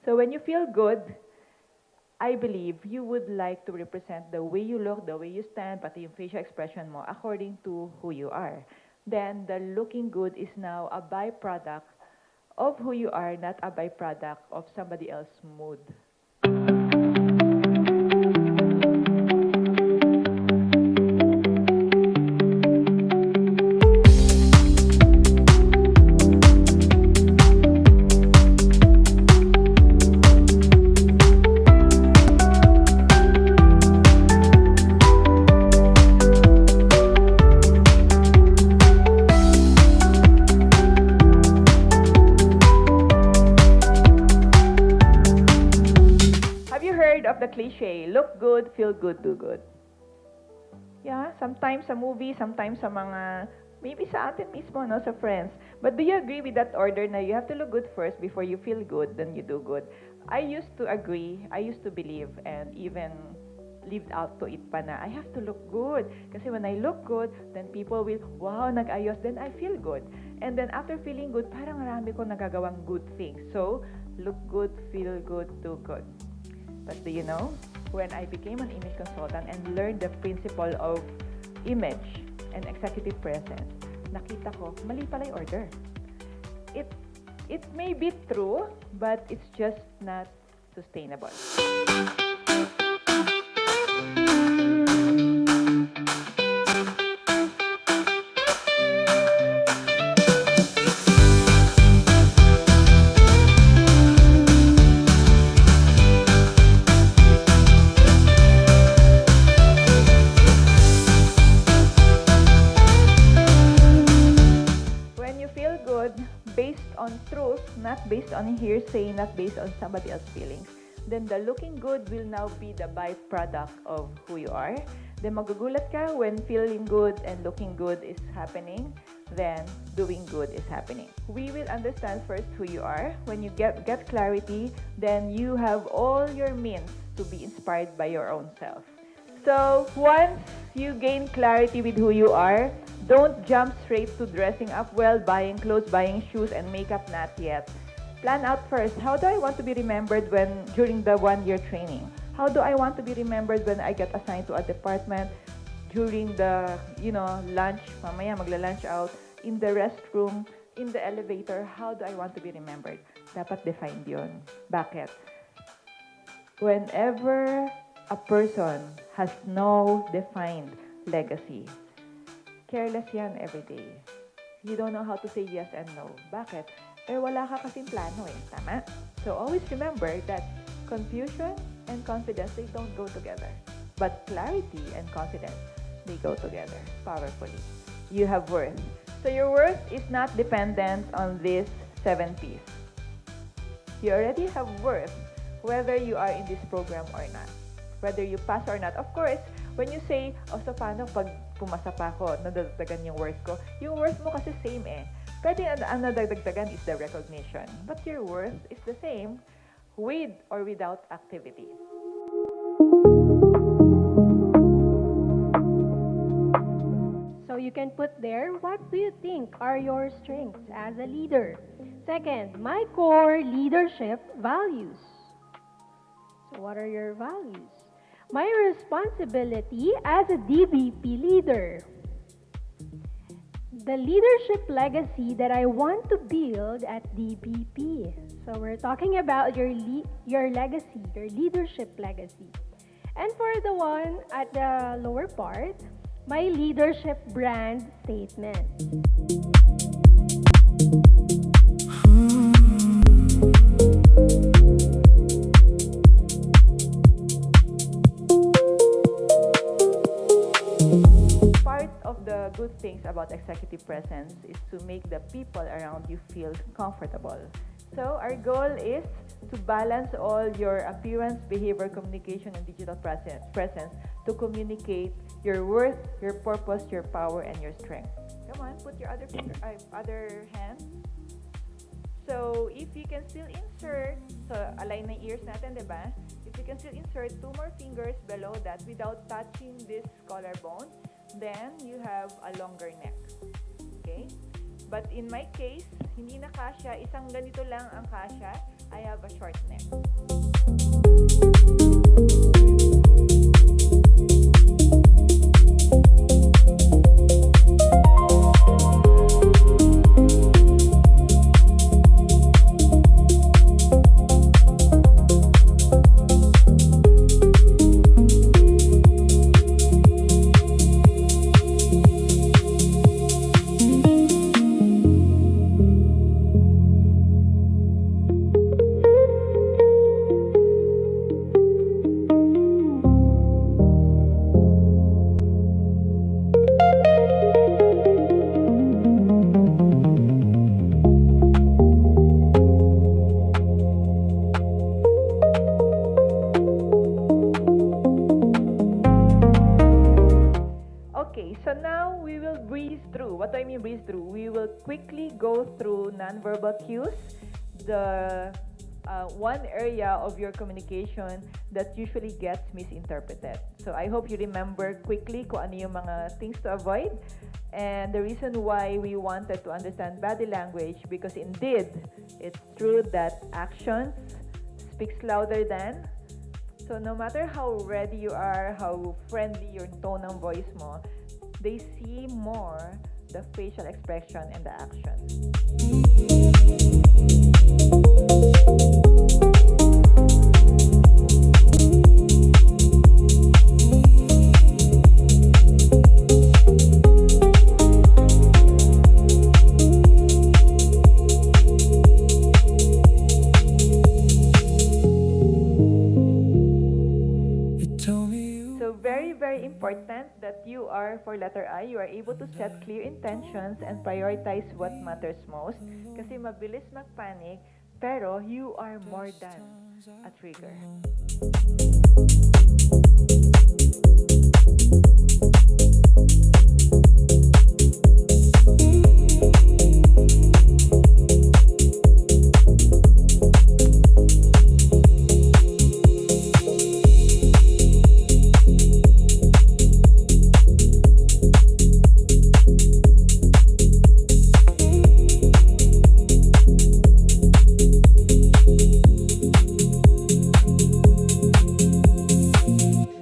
So when you feel good, I believe you would like to represent the way you look, the way you stand, pati yung facial expression mo according to who you are. Then the looking good is now a byproduct of who you are, not a byproduct of somebody else's mood. Of the cliche, look good, feel good, do good. Yeah, sometimes sa movie, sometimes sa mga, maybe sa atin mismo, no, sa friends. But do you agree with that order na you have to look good first before you feel good, then you do good? I used to agree, I used to believe, and even lived out to it pa na, I have to look good. Kasi when I look good, then people will, wow, nag-ayos, then I feel good. And then after feeling good, parang marami ko nagagawang good things. So, look good, feel good, do good. But do you know, when I became an image consultant and learned the principle of image and executive presence, nakita ko, mali pala yung order. It may be true, but it's just not sustainable. Based on truth, not based on hearsay, not based on somebody else's feelings, then the looking good will now be the byproduct of who you are. Then magugulat ka when feeling good and looking good is happening, then doing good is happening. We will understand first who you are. When you get clarity, then you have all your means to be inspired by your own self. So once you gain clarity with who you are, don't jump straight to dressing up well, buying clothes, buying shoes, and makeup, not yet. Plan out first, how do I want to be remembered during the one-year training? How do I want to be remembered when I get assigned to a department, during the, lunch, mamaya magla-lunch out, in the restroom, in the elevator, how do I want to be remembered? Dapat defined yun. Bakit? Whenever a person has no defined legacy, careless yan every day. You don't know how to say yes and no. Bakit? Wala ka kasing plano eh. Tama? So always remember that confusion and confidence, they don't go together. But clarity and confidence, they go together powerfully. You have worth. So your worth is not dependent on this 7 P's. You already have worth whether you are in this program or not. Whether you pass or not. Of course, when you say, so paano pag pumasa pa ako, nadagdagan yung worth ko? Yung worth mo kasi same eh. Pwede ang nadagdagan is the recognition. But your worth is the same with or without activity. So you can put there, what do you think are your strengths as a leader? Second, my core leadership values. So what are your values? My responsibility as a DBP leader. The leadership legacy that I want to build at DBP. So we're talking about your legacy, your leadership legacy. And for the one at the lower part, my leadership brand statement. Good things about executive presence is to make the people around you feel comfortable. So our goal is to balance all your appearance, behavior, communication, and digital presence to communicate your worth, your purpose, your power, and your strength. Come on, put your other hand. So if you can still insert, so align na ears natin, diba? If you can still insert 2 more fingers below that without touching this collarbone, then you have a longer neck. Okay? But in my case, hindi na kasya, isang ganito lang ang kasya. I have a short neck. Okay, so now we will breeze through. What do I mean breeze through? We will quickly go through nonverbal cues, the one area of your communication that usually gets misinterpreted. So I hope you remember quickly kung ano yung mga things to avoid. And the reason why we wanted to understand body language, because indeed, it's true that actions speaks louder than. So no matter how ready you are, how friendly your tone ng voice mo, they see more the facial expression and the action. So very, very important that you are, for letter I, you are able to set clear intentions and prioritize what matters most. Kasi mabilis magpanic, pero you are more than a trigger.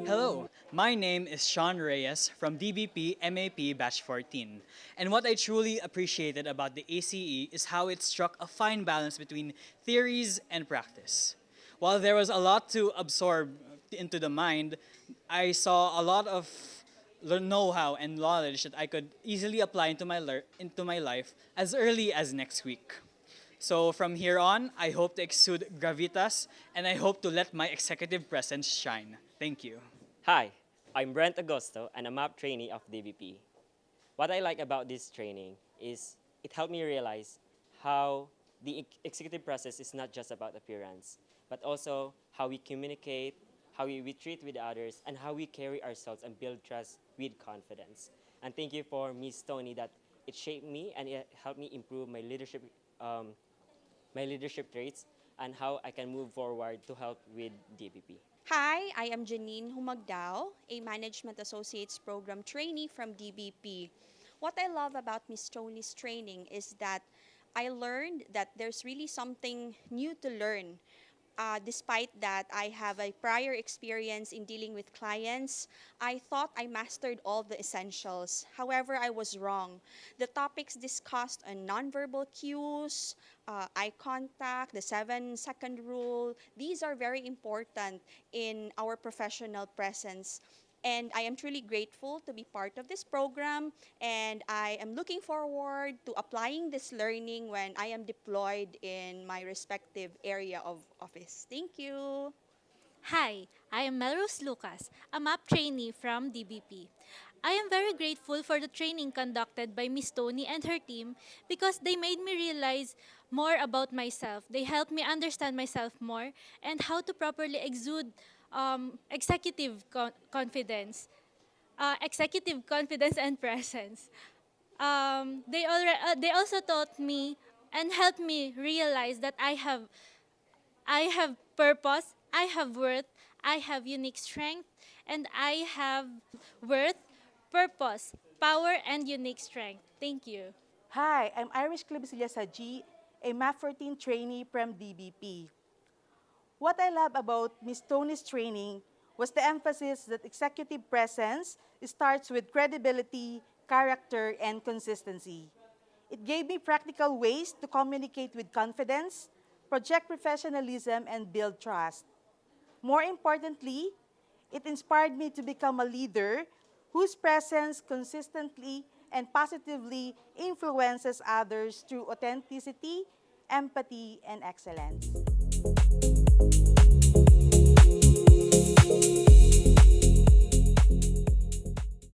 Hello, my name is Sean Reyes from DBP MAP Batch 14. And what I truly appreciated about the ACE is how it struck a fine balance between theories and practice. While there was a lot to absorb into the mind, I saw a lot of know-how and knowledge that I could easily apply into my life as early as next week. So from here on, I hope to exude gravitas and I hope to let my executive presence shine. Thank you. Hi, I'm Brent Agosto and a MAP trainee of DBP. What I like about this training is it helped me realize how the executive process is not just about appearance, but also how we communicate, how we treat with others, and how we carry ourselves and build trust with confidence. And thank you for Miss Toni that it shaped me and it helped me improve my leadership traits and how I can move forward to help with DBP. Hi, I am Janine Humagdao, a Management Associates Program trainee from DBP. What I love about Miss Tony's training is that I learned that there's really something new to learn. Despite that, I have a prior experience in dealing with clients. I thought I mastered all the essentials. However, I was wrong. The topics discussed on nonverbal cues, eye contact, the 7-second rule, these are very important in our professional presence. And I am truly grateful to be part of this program, and I am looking forward to applying this learning when I am deployed in my respective area of office. Thank you. Hi, I am Melrose Lucas, a MAP trainee from DBP. I am very grateful for the training conducted by Miss Tony and her team because they made me realize more about myself. They helped me understand myself more and how to properly exude executive confidence and presence. They also taught me and helped me realize that I have purpose, I have worth, I have unique strength, and I have worth, purpose, power, and unique strength. Thank you. Hi, I'm Irish Club sa G.A.C. a MAP 14 trainee from DBP. What I love about Ms. Toni's training was the emphasis that executive presence starts with credibility, character, and consistency. It gave me practical ways to communicate with confidence, project professionalism, and build trust. More importantly, it inspired me to become a leader whose presence consistently and positively influences others through authenticity, empathy, and excellence.